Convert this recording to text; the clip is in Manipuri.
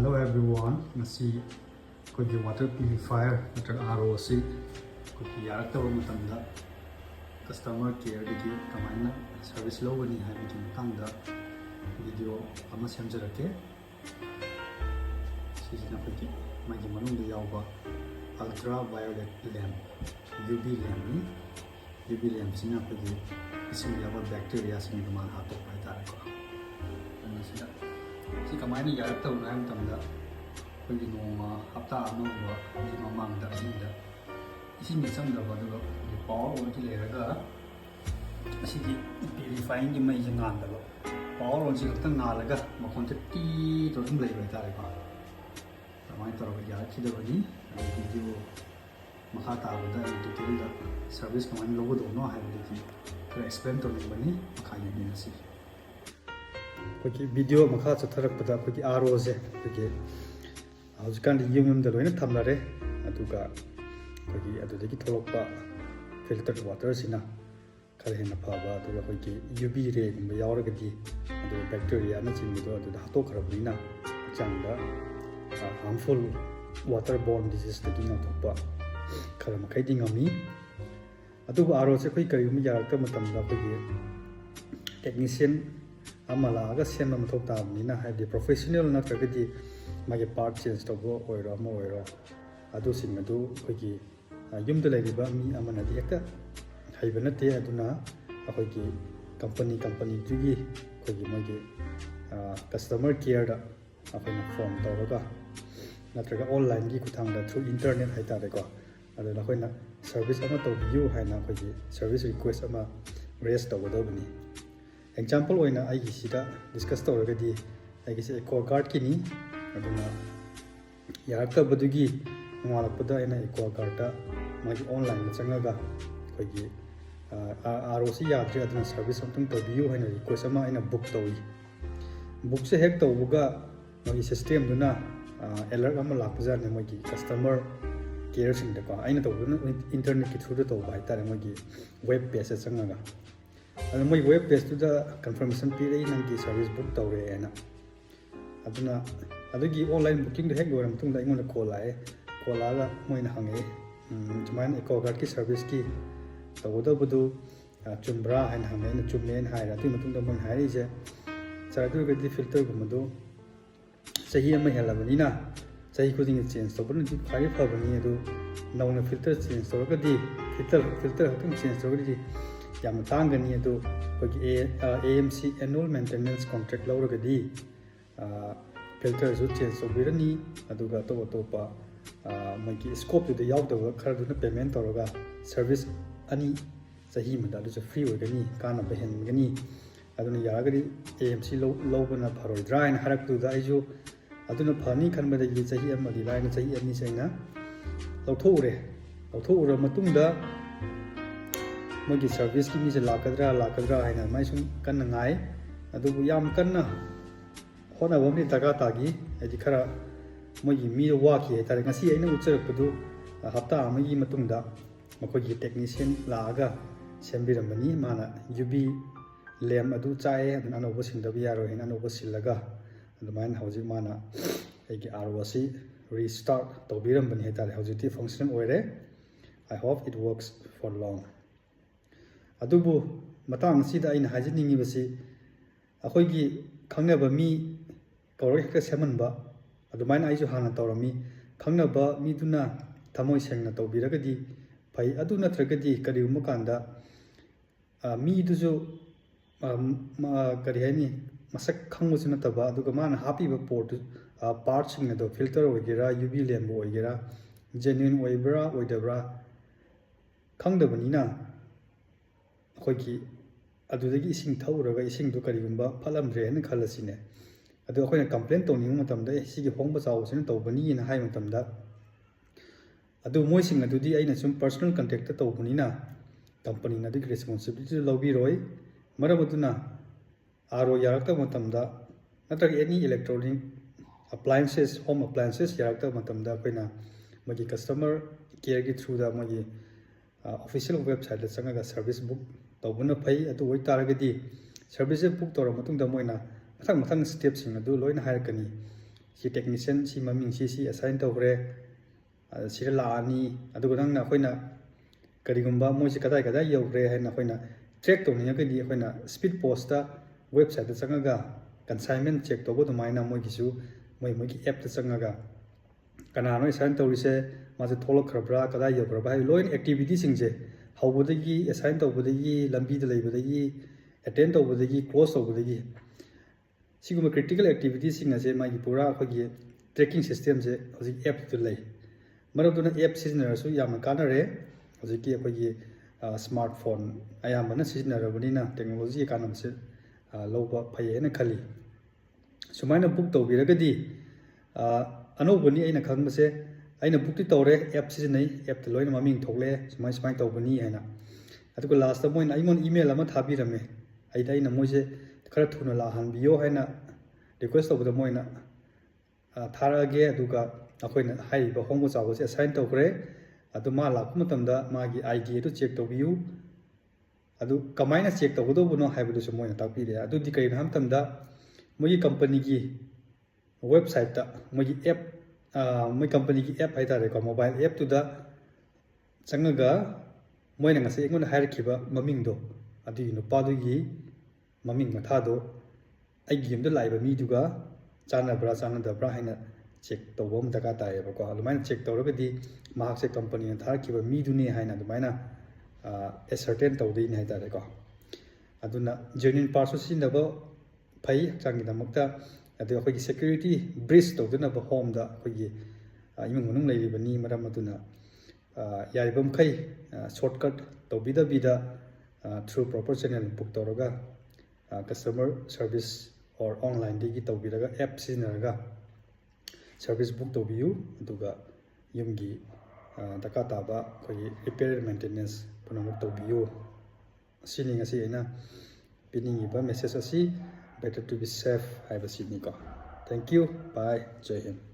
Hello everyone. Ngasi ko gi water purifier natra RO si ko gi yarak taw matamda customer care gi kamaina service lo ni ha ni tangda video ama semjarake sisina pati magi manung da yawba ultra violet lamp UV lamp sina pati isim yaba bacteria sini ma ha to pai ta ko ana sida si kamaina yarak taw na matamda कोई नोमा हफ्ता अमगुबा नि ममांगदा इसिंदा इसिंग चंगदबा दुगा पावर ऑन की लेरगा असिगी प्यूरिफाइंग की मई जंगांदलो पावर ऑन से खतंग नालगा मखोंते टी तो तुम लेबा तारे बा तमाय तोरगा या खिदबनी वीडियो मखा ताबदा डिटेल दा सर्विस कमान लोगो दोनो हाइबदि की एक्सप्लेन तो बनी मखा यबिनसी कोई वीडियो मखा चथरकपदा कोई आरओ से कोई हौजकान यूम लोना थमलरे थोलप फिल्टर वाटर सिना खर हेन फब UV रे यावरगदी बैक्टीरिया चिंबद हाथोखरबनीना हचांग हार्मफुल वाटर बोर्न डिजीज नाथोप खर मखैदी ngami आरो से करीगुम यारक टेक्नीशियन लाग सेम मथौ ताबनीना प्रोफेशनल नत्रगदी मागे पार्ट चेंज तब ओइरो अम ओइरो अदु सिंग अदु अखोगी युमद लेरिबा मी अमनदि हेक्ता हाइबा नते अदुना अखोगी कंपनी दुगी अखोगी मागे कस्टमर केयर दा अखोना फोन तौरगा नत्रगा ऑनलाइन की खुथांगदा थ्रू इंटरनेट हाइतारेको अदु अखोना सर्विस अमा तौबियु हाइना अखोगी सर्विस रिक्वेस्ट अमा रेस तौगदबनी एग्जांपल ओइना आइगी सिदा डिस्कस तौरगदी आइगी से एक्वागार्ड किनी अदुना यारकबदुगी नोंगालकपदा एना एक्वागार्ड मागी ऑनलाइन चंगगा अखोगी आरओसी याद्रे अदुना सर्विस अमतंग तौबियु हाइना रिक्वेस्ट अमा एना बुक तौई बुक से हेक तौबगा मागी सिस्टम दुना अलर्ट अमा लापजाने मागी कस्टमर केयर सिंगदको आइना तौबना इंटरनेट की थ्रू तौबा हाइतारे मागी वेब पेज चंगगा अदु मागी वेब पेज तुदा कंफर्मेशन पीरे नंगी सर्विस बुक तौरे एना अदुना अदुगी ऑनलाइन बुकिंग हेक लोरम तुंग दा इमोना कॉल आए कॉल आगा मोइना हंगे जुमान एक्वागार्ड की सर्विस की तौदबदु चुम्ब्रा हाइन हंगे न चुम्मेन हाइरा तुई मतुंग दा मोन हाइरि जे चारदुगदि फिल्टर गुमदु सही अमा हेलाबनिना सही खुदिंग चेंज तौबन दि खाइ फबनी अदु नौना फिल्टर चेंज तौरगदि फिल्टर हतुंग चेंज तौरगदि याम तांगनी अदु कोगी AMC एनुअल मेंटेनेंस कॉन्ट्रैक्ट लौरगदि फिल्टर जो चेंज तौबिरनी अदुगा तोपा मोगी स्कोप तुद यावदब खरदुना पेमेंट तौरगा सर्विस अनि सही मदा फ्री होगनी काना बहेनगनी अदुना यागरी AMC लौबना फरोइद्रा इन हरकदुदा आइजो अदुना फनी खनबदगी सही अमदि लाइन सही अनि सैना लौथौरे मतुंगदा मोगी सर्विस की मीसे लाकद्रा हाइना माइसुम कन्ना ngai अदुबु याम कन्ना होनाबमनि दगा तागी आदि खरा मोगी मी वाकी हाइतारे ngasi aina उचरपदु हप्ता अमगी मतुंगदा मखोगी टेक्नीशियन लागा सेम्बिरमनी माना UV लैम्प अदु चाए अदुना अनोबो सिंदबि यारो हेना अनोबो सिलगा अदुमान हौजि माना एगी आरओसी रीस्टार्ट तौबिरमबनि हाइतारे हौजिति फंक्शनल ओइरे I hope it works for long अदुबु मतंग सिदा आइना हाजिनिंगिबसि अखोगी खंगनबा मी कौरग हेक्ता सेमनबा अदुमाइन आइजु हाना तौरमी खंगनबा मीदुना थमोय सेंगना तौबिरगदि फै अदु नत्रगदि करिगुम कांदा मीदुजु करि हाइनि मसक खंगुसु नतबा अदुगा माना हापिबा पार्ट सिंगना दो फिल्टर ओइगेरा UV लैम्प ओइगेरा जेन्युइन ओइब्रा ओइदब्रा खंगदबनिना अखोगी अदुदगी इसिंग थौरगा इसिंग दु करिगुम्बा फलमद्रे हन खलसिने अदु अखोइना कंप्लेन तौनिंग मतमदा सिगी होंबा चावसिन तौबनी न हाइ मतमदा अदु मोइसिंग अदुदि आइना सुम पर्सनल कांटेक्ट तौबनीना कंपनी नदि रिस्पांसिबिलिटी लौबिरोय मरमदुना आरो यारकता मतमदा नत्रग any electronic appliances home appliances यारकता मतमदा अखोइना मगी कस्टमर केयर की थ्रू दा मगी ऑफिशियल वेबसाइट चंगा सर्विस बुक तौबना फै अदु ओइ तारगदि सर्विस बुक तौर मतुंगदा मोइना मथंग स्टेप सिंग अदु लोइना हायरकनी si technician si maming si assign tawre sira laani adugo nangna khoina karigumba moi si kadai kadai yogre haina khoina track to ni gadi khoina speed post ta website ta changaga consignment check to go to maina moi gisu moi ki app ta changaga kana no assign tawrise ma se tholok khrabra kadai yogra ba loin activity singje hawbodagi assign tawbodagi lambi da leibodagi attend tawbodagi close tawbodagi siguma critical activities sing ase ma gi pura khogi tracking system je hoji app tu lei marabduna app sizinarasu yamna kanare hoji ki khogi smartphone ayamana sizinarabunina technology kanam se loba phayena khali sumaina book tawbiragadi anobani aina khangmase aina book ti tawre app sizinai app tu loina maming thokle sumai tawbani haina adugo last ta moina imon email ama thabirame aina moise khara thuna la hanbiyo haina request tawbada moina tharage aduga akoina haiba hongbo chawo se assign tawkre adu ma la kumatamda magi id to check tawbiyu adu kamaina check tawdo buno haibudu se moina takpire adu di kai ham tamda moi company gi website ta moi app moi company gi app haitare ko mobile app tu da changaga moina ngase engona hairkiba maming do adu no padu gi maming matha do ai game da laiba mi duga chana da bra haina check tawbom daga ta eba ko alumaina check tawragadi mahak se company na tharkiba mi duni haina alumaina ascertain tawdi ni haitare ko aduna genuine parts sinaba phai changi damakta adu akhoi security breach tawduna ba home da akhoi imung munung leiribani maram aduna yaribam khai shortcut tawbida bida through proper channel book tawraga customer service or online digi tawbiraga app sizinaraga service book tawbiyu aduga yumgi daka taba khoi repair maintenance punamuk tawbiyu sini ngasi aina piningi ba message asi better to be safe haiba sini ko thank you bye jai hind